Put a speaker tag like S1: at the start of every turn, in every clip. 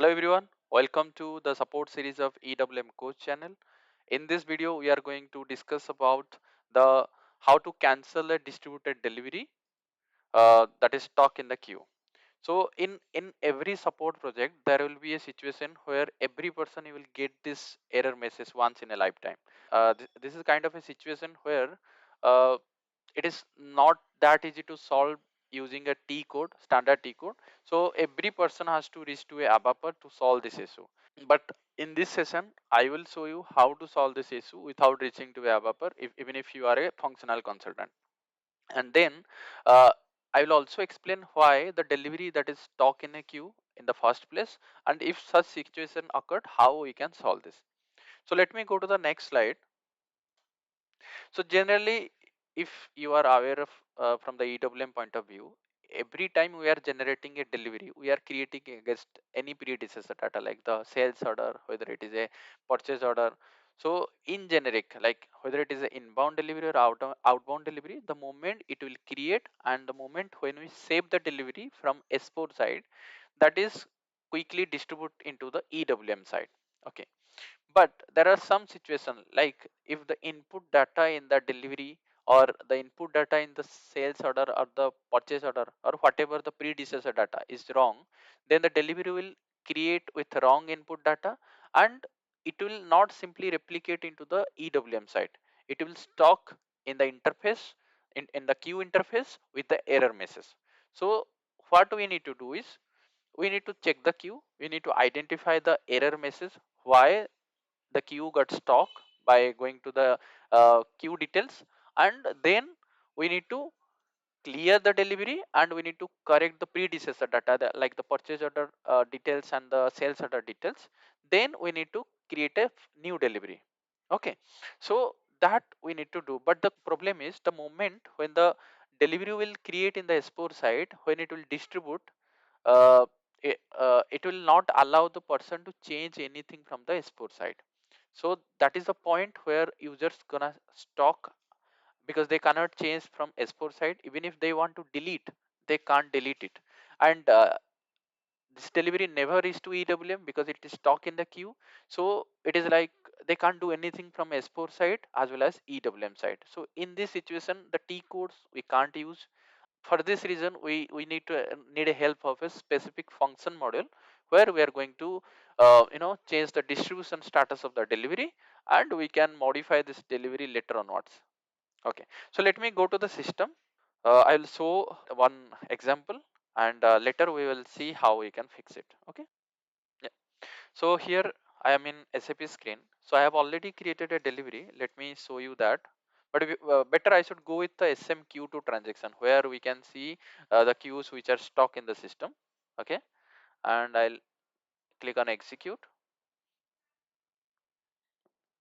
S1: Hello everyone, welcome to the support series of EWM Coach channel. In this video, we are going to discuss about the how to cancel a distributed delivery that is stuck in the queue. So in every support project, there will be a situation where every person will get this error message once in a lifetime. This is kind of a situation where uh, it is not that easy to solve using a T code, standard T code. So every person has to reach to a ABAPer to solve this issue. But in this session, I will show you how to solve this issue without reaching to a ABAPer, even if you are a functional consultant. And then uh, I will also explain why the delivery that is stuck in a queue in the first place, and if such situation occurred, how we can solve this. So let me go to the next slide. So generally, if you are aware of from the EWM point of view, every time we are generating a delivery, we are creating against any predecessor data like the sales order, whether it is a purchase order. So in generic, like whether it is an inbound delivery or outbound delivery, the moment it will create and the moment when we save the delivery from S4 side, that is quickly distribute into the EWM side. Okay, but there are some situations like if the input data in the delivery or the input data in the sales order or the purchase order or whatever the predecessor data is wrong, then the delivery will create with wrong input data, and it will not simply replicate into the EWM side. It will stock in the interface, in the queue interface with the error message. So what we need to do is we need to check the queue, we need to identify the error message, why the queue got stuck, by going to the queue details, and then we need to clear the delivery and we need to correct the predecessor data, like the purchase order details and the sales order details. Then we need to create a new delivery. Okay, so that we need to do, but the problem is the moment when the delivery will create in the S4 side, when it will distribute, uh, it will not allow the person to change anything from the S4 side. So that is the point where users gonna stock, because they cannot change from S4 side. Even if they want to delete, they can't delete it. And this delivery never is to EWM because it is stuck in the queue. So it is like they can't do anything from S4 side as well as EWM side. So in this situation, the T codes we can't use. For this reason, we need a help of a specific function model where we are going to change the distribution status of the delivery, and we can modify this delivery later onwards. Okay, so let me go to the system. I will show one example, and later we will see how we can fix it. Okay, yeah. So here I am in SAP screen. So I have already created a delivery. Let me show you that. But better I should go with the SMQ2 transaction where we can see the queues which are stuck in the system. Okay, and I'll click on execute.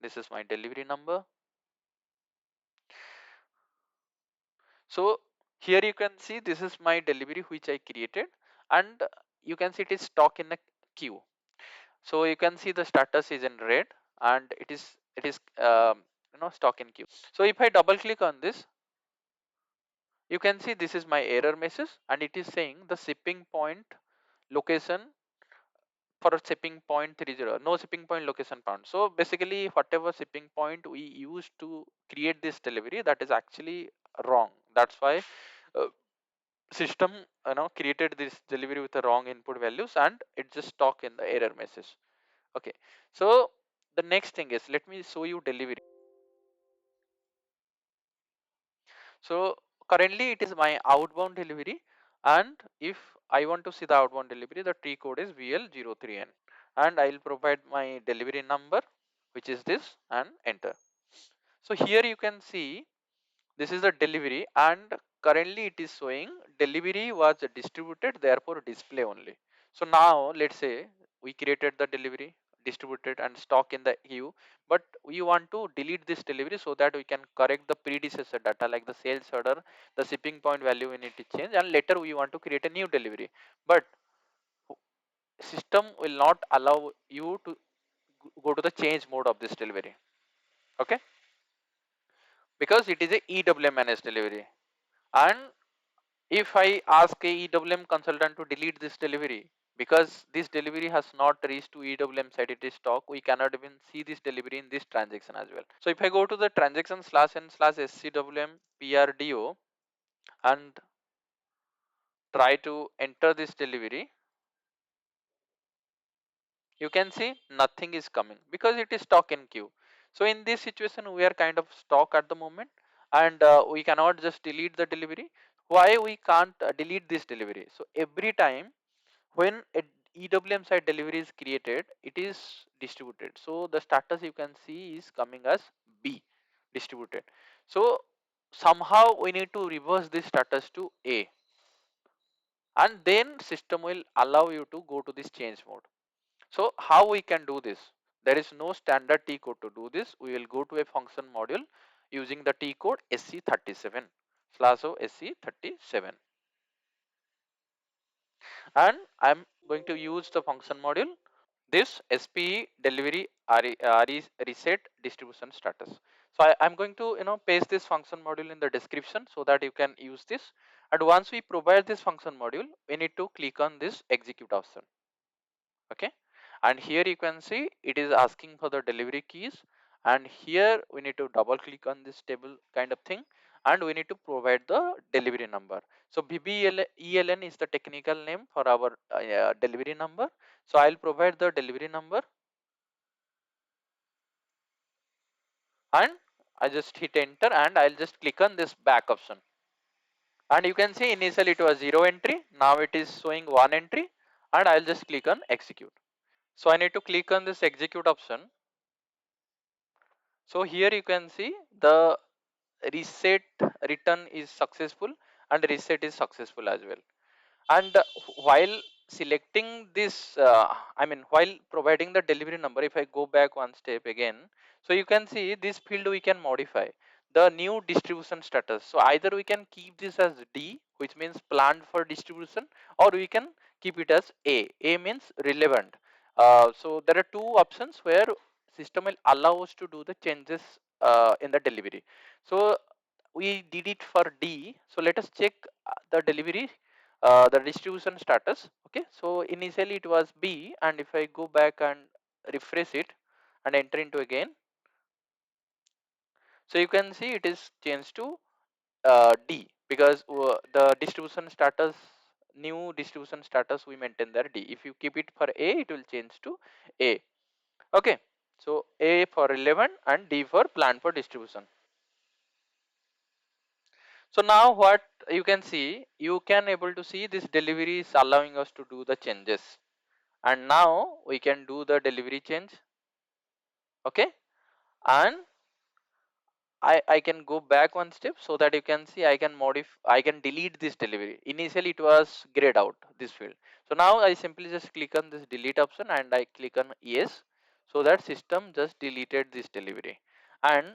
S1: This is my delivery number. So here you can see this is my delivery which I created, and you can see it is stuck in a queue. So you can see the status is in red, and it is stuck in queue. So if I double click on this, you can see this is my error message, and it is saying the shipping point location for a shipping point 30, no shipping point location found. So basically whatever shipping point we used to create this delivery, that is actually wrong. That's why uh, system created this delivery with the wrong input values, and it just stuck in the error message. Okay, so the next thing is, let me show you delivery. So currently it is my outbound delivery, and if I want to see the outbound delivery, the T code is VL03N, and I will provide my delivery number, which is this, and enter. So here you can see this is the delivery, and currently it is showing delivery was distributed, therefore display only. So now let's say we created the delivery, distributed and stock in the queue, but we want to delete this delivery so that we can correct the predecessor data like the sales order, the shipping point value we need to change, and later we want to create a new delivery. But system will not allow you to go to the change mode of this delivery. Okay, because it is a EWM managed delivery. And if I ask a EWM consultant to delete this delivery, because this delivery has not reached to EWM side, it is stock, we cannot even see this delivery in this transaction as well. So if I go to the transaction slash n slash SCWM PRDO and try to enter this delivery, you can see nothing is coming because it is stock in queue. So in this situation we are kind of stock at the moment, and we cannot just delete the delivery. Why we can't delete this delivery? So every time when a EWM side delivery is created, it is distributed, so the status you can see is coming as B, distributed. So somehow we need to reverse this status to A, and then system will allow you to go to this change mode. So how we can do this? There is no standard T code to do this. We will go to a function module using the T code SC37 slash O SC37, and I'm going to use the function module this SPE delivery reset distribution status. So I'm going to paste this function module in the description so that you can use this. And once we provide this function module, we need to click on this execute option. Okay, and here you can see it is asking for the delivery keys, and here we need to double click on this table kind of thing, and we need to provide the delivery number. So BBELN is the technical name for our delivery number. So I'll provide the delivery number, and I just hit enter, and I'll just click on this back option, and you can see initially it was 0 entry, now it is showing 1 entry, and I'll just click on execute. So I need to click on this execute option. So here you can see the reset return is successful and reset is successful as well. And while selecting this while providing the delivery number, if I go back one step again, so you can see this field we can modify the new distribution status. So either we can keep this as D, which means planned for distribution, or we can keep it as A means relevant. So there are two options where system will allow us to do the changes in the delivery. So we did it for D, so let us check the delivery, the distribution status. Okay, so initially it was B, and if I go back and refresh it and enter into again, so you can see it is changed to D, because the distribution status, new distribution status we maintain there D. If you keep it for A, it will change to A. Okay, so A for relevant and D for plan for distribution. So now what you can see, you can able to see this delivery is allowing us to do the changes, and now we can do the delivery change. Okay, and I can go back one step so that you can see I can I can delete this delivery. Initially it was grayed out this field. So now I simply just click on this delete option and I click on yes, so that system just deleted this delivery. And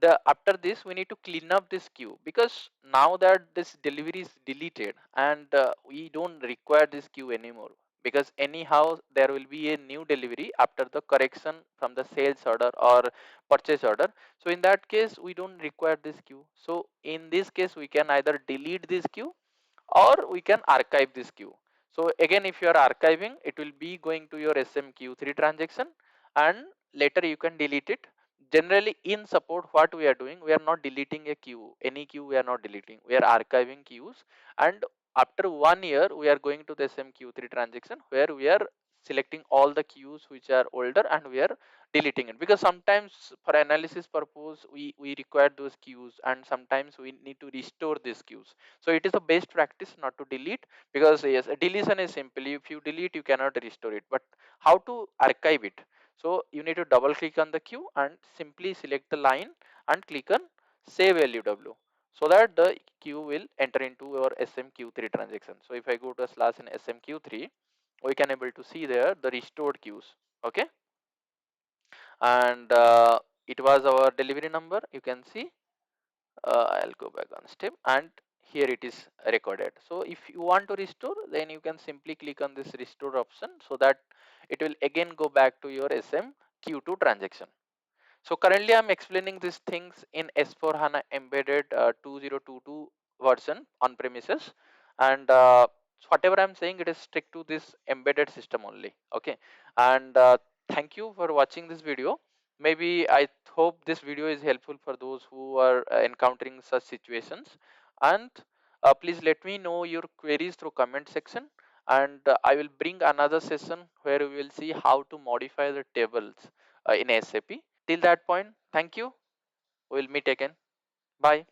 S1: the after this we need to clean up this queue, because now that this delivery is deleted, and we don't require this queue anymore, because anyhow there will be a new delivery after the correction from the sales order or purchase order. So in that case we don't require this queue. So in this case we can either delete this queue or we can archive this queue. So again, if you are archiving, it will be going to your SMQ3 transaction, and later you can delete it. Generally in support what we are doing, we are not deleting a queue, any queue we are not deleting, we are archiving queues, and after 1 year we are going to the SMQ3 transaction where we are selecting all the queues which are older and we are deleting it, because sometimes for analysis purpose we require those queues, and sometimes we need to restore these queues. So it is a best practice not to delete, because yes, deletion is simple, if you delete you cannot restore it, but how to archive it? So you need to double click on the queue and simply select the line and click on save LUW, so that the queue will enter into your SMQ3 transaction. So if I go to a slash in SMQ3, we can able to see there the restored queues. Okay, and it was our delivery number, you can see. I'll go back on step, and here it is recorded. So if you want to restore, then you can simply click on this restore option, so that it will again go back to your SMQ2 transaction. So currently I'm explaining these things in S4 HANA embedded 2022 version on premises, and So whatever I'm saying, it is strict to this embedded system only. Okay, and thank you for watching this video. Maybe I hope this video is helpful for those who are encountering such situations. And please let me know your queries through comment section. And I will bring another session where we will see how to modify the tables in SAP. Till that point, thank you. We'll meet again. Bye.